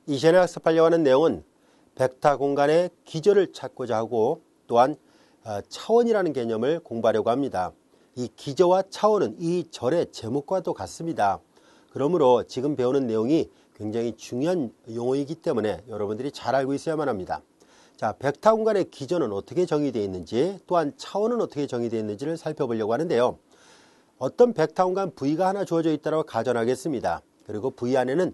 이 시간에 학습하려고 하는 내용은 벡터 공간의 기절을 찾고자 하고 또한 차원이라는 개념을 공부하려고 합니다. 이 기저와 차원은 이 절의 제목과도 같습니다. 그러므로 지금 배우는 내용이 굉장히 중요한 용어이기 때문에 여러분들이 잘 알고 있어야만 합니다. 자, 벡터 공간의 기저는 어떻게 정의되어 있는지 또한 차원은 어떻게 정의되어 있는지를 살펴보려고 하는데요. 어떤 벡터 공간 V가 하나 주어져 있다고 가정하겠습니다. 그리고 V 안에는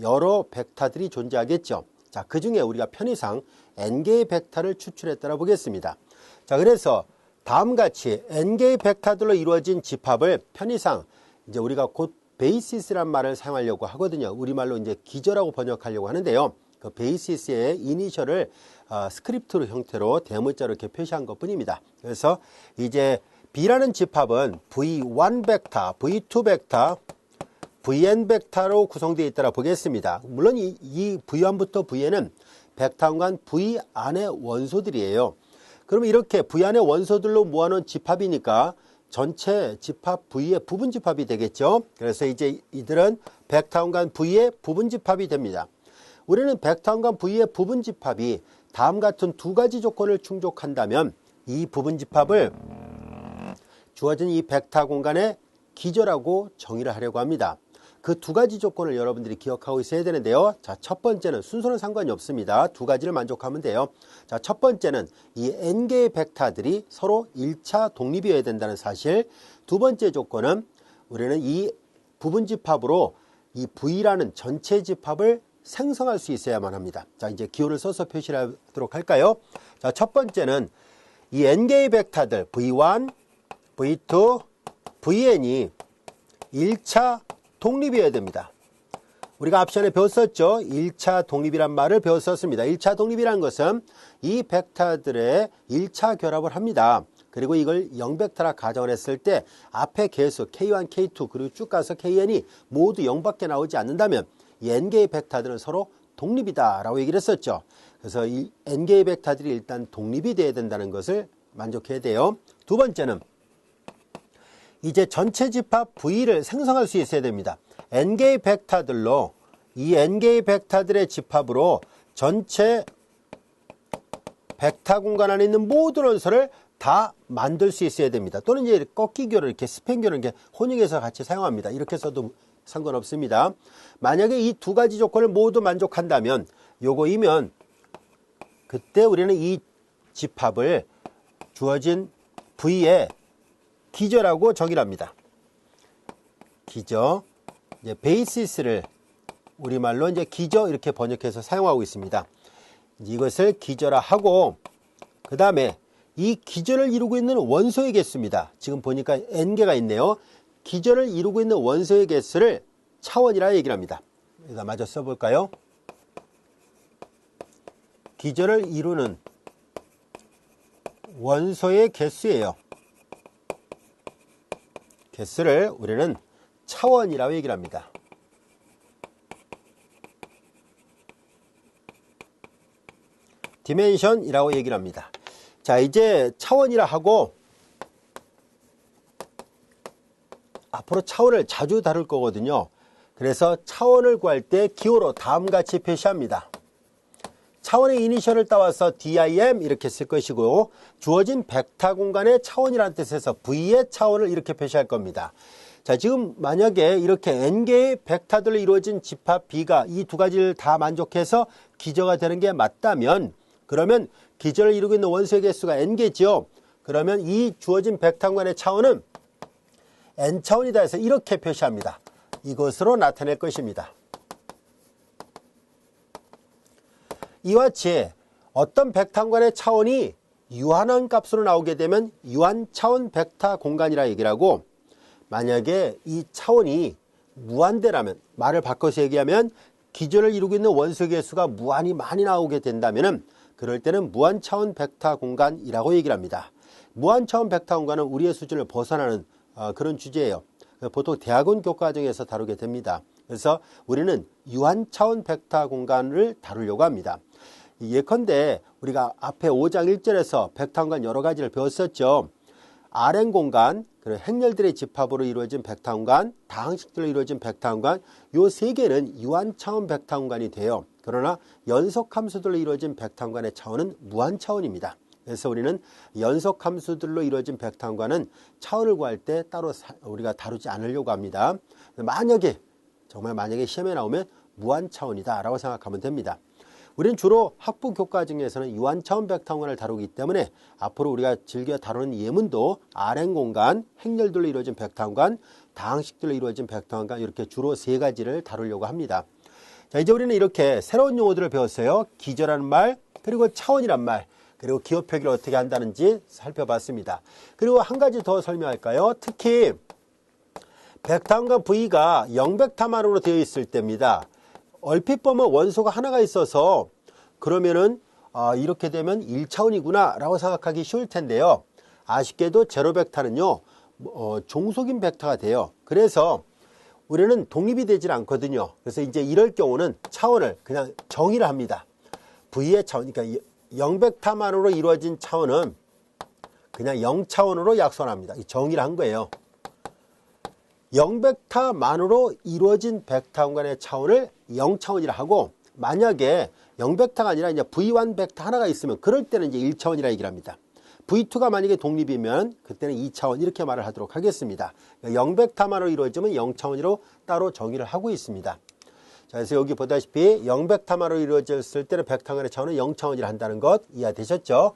여러 벡터들이 존재하겠죠. 자, 그 중에 우리가 편의상 n개의 벡터를 추출했다고 보겠습니다. 자, 그래서 다음과 같이 n개의 벡터들로 이루어진 집합을 편의상 이제 우리가 곧 베이시스란 말을 사용하려고 하거든요. 우리말로 이제 기저라고 번역하려고 하는데요. 그 베이시스의 이니셜을 스크립트 형태로 대문자로 이렇게 표시한 것 뿐입니다. 그래서 이제 B라는 집합은 V1 벡터, V2 벡터, Vn 벡터로 구성되어 있다고 보겠습니다. 물론 이 V1부터 Vn은 벡터 공간 V 안의 원소들이에요. 그러면 이렇게 V 안의 원소들로 모아놓은 집합이니까 전체 집합 V의 부분 집합이 되겠죠. 그래서 이제 이들은 벡터 공간 V의 부분 집합이 됩니다. 우리는 벡터 공간 V의 부분 집합이 다음 같은 두 가지 조건을 충족한다면 이 부분 집합을 주어진 이 벡터 공간의 기저라고 정의를 하려고 합니다. 그 두 가지 조건을 여러분들이 기억하고 있어야 되는데요. 자, 첫 번째는 순서는 상관이 없습니다. 두 가지를 만족하면 돼요. 자, 첫 번째는 이 n개의 벡터들이 서로 1차 독립이어야 된다는 사실. 두 번째 조건은 우리는 이 부분 집합으로 이 V라는 전체 집합을 생성할 수 있어야만 합니다. 자, 이제 기호를 써서 표시를 하도록 할까요? 자, 첫 번째는 이 n개의 벡터들 V1, V2, Vn이 1차 독립이어야 됩니다. 우리가 앞 시간에 배웠었죠. 1차 독립이란 말을 배웠었습니다. 1차 독립이란 것은 이 벡터들의 1차 결합을 합니다. 그리고 이걸 0벡터라 가정을 했을 때 앞에 개수 K1, K2 그리고 쭉 가서 Kn이 모두 0밖에 나오지 않는다면 이 n개의 벡터들은 서로 독립이다 라고 얘기를 했었죠. 그래서 이 n개의 벡터들이 일단 독립이 돼야 된다는 것을 만족해야 돼요. 두 번째는 이제 전체 집합 V를 생성할 수 있어야 됩니다. n개의 벡터들로 이 n개의 벡터들의 집합으로 전체 벡터 공간 안에 있는 모든 원소를 다 만들 수 있어야 됩니다. 또는 이제 꺾기교를 이렇게 스팸교를 이렇게 혼용해서 같이 사용합니다. 이렇게 써도 상관없습니다. 만약에 이 두 가지 조건을 모두 만족한다면 요거이면 그때 우리는 이 집합을 주어진 V의 기저라고 정의를 합니다. 기저, 이제 베이시스를 우리말로 이제 기저 이렇게 번역해서 사용하고 있습니다. 이것을 기저라 하고 그 다음에 이 기저를 이루고 있는 원소의 개수입니다. 지금 보니까 n개가 있네요. 기저를 이루고 있는 원소의 개수를 차원이라 얘기를 합니다. 여기다 마저 써볼까요? 기저를 이루는 원소의 개수예요. 개수를 우리는 차원이라고 얘기를 합니다. 디멘션이라고 얘기를 합니다. 자, 이제 차원이라 하고 앞으로 차원을 자주 다룰 거거든요. 그래서 차원을 구할 때 기호로 다음과 같이 표시합니다. 차원의 이니셜을 따와서 DIM 이렇게 쓸 것이고 주어진 벡터 공간의 차원이라는 뜻에서 V의 차원을 이렇게 표시할 겁니다. 자, 지금 만약에 이렇게 n개의 벡터들로 이루어진 집합 B가 이 두 가지를 다 만족해서 기저가 되는 게 맞다면 그러면 기저를 이루고 있는 원소의 개수가 n개죠. 그러면 이 주어진 벡터 공간의 차원은 n차원이다 해서 이렇게 표시합니다. 이것으로 나타낼 것입니다. 이와 같이 어떤 벡터 공간의 차원이 유한한 값으로 나오게 되면 유한차원 벡터 공간이라 얘기를 하고 만약에 이 차원이 무한대라면 말을 바꿔서 얘기하면 기저를 이루고 있는 원소 개수가 무한히 많이 나오게 된다면 그럴 때는 무한차원 벡터 공간이라고 얘기를 합니다. 무한차원 벡터 공간은 우리의 수준을 벗어나는 그런 주제예요. 보통 대학원 교과정에서 다루게 됩니다. 그래서 우리는 유한차원 벡터 공간을 다루려고 합니다. 예컨대 우리가 앞에 5장 1절에서 벡터 공간 여러 가지를 배웠었죠. Rn 공간, 그리고 행렬들의 집합으로 이루어진 벡터 공간, 다항식들로 이루어진 벡터 공간, 요 세 개는 유한차원 벡터 공간이 돼요. 그러나 연속함수들로 이루어진 벡터 공간의 차원은 무한차원입니다. 그래서 우리는 연속함수들로 이루어진 벡터 공간은 차원을 구할 때 따로 우리가 다루지 않으려고 합니다. 만약에 정말 만약에 시험에 나오면 무한차원이다 라고 생각하면 됩니다. 우리는 주로 학부 교과 중에서는 유한차원 벡터 공간을 다루기 때문에 앞으로 우리가 즐겨 다루는 예문도 Rn 공간, 행렬들로 이루어진 벡터 공간, 다항식들로 이루어진 벡터 공간 이렇게 주로 세 가지를 다루려고 합니다. 자, 이제 우리는 이렇게 새로운 용어들을 배웠어요. 기저라는 말, 그리고 차원이란 말, 그리고 기호 표기를 어떻게 한다는지 살펴봤습니다. 그리고 한 가지 더 설명할까요? 특히 벡터 공간 V가 0벡터만으로 되어 있을 때입니다. 얼핏 보면 원소가 하나가 있어서 그러면은 이렇게 되면 1차원이구나 라고 생각하기 쉬울 텐데요. 아쉽게도 제로 벡터는요 종속인 벡터가 돼요. 그래서 우리는 독립이 되질 않거든요. 그래서 이제 이럴 경우는 차원을 그냥 정의를 합니다. V의 차원, 그러니까 0벡터만으로 이루어진 차원은 그냥 0차원으로 약속합니다. 정의를 한 거예요. 0벡터만으로 이루어진 벡터 공간의 차원을 0차원이라 하고, 만약에 0벡터가 아니라 이제 V1 벡터 하나가 있으면 그럴 때는 이제 1차원이라 얘기를 합니다. V2가 만약에 독립이면 그때는 2차원 이렇게 말을 하도록 하겠습니다. 0벡터만으로 이루어지면 0차원으로 따로 정의를 하고 있습니다. 자, 그래서 여기 보다시피 0벡터만으로 이루어졌을 때는 벡터 공간의 차원은 0차원이라 한다는 것 이해되셨죠?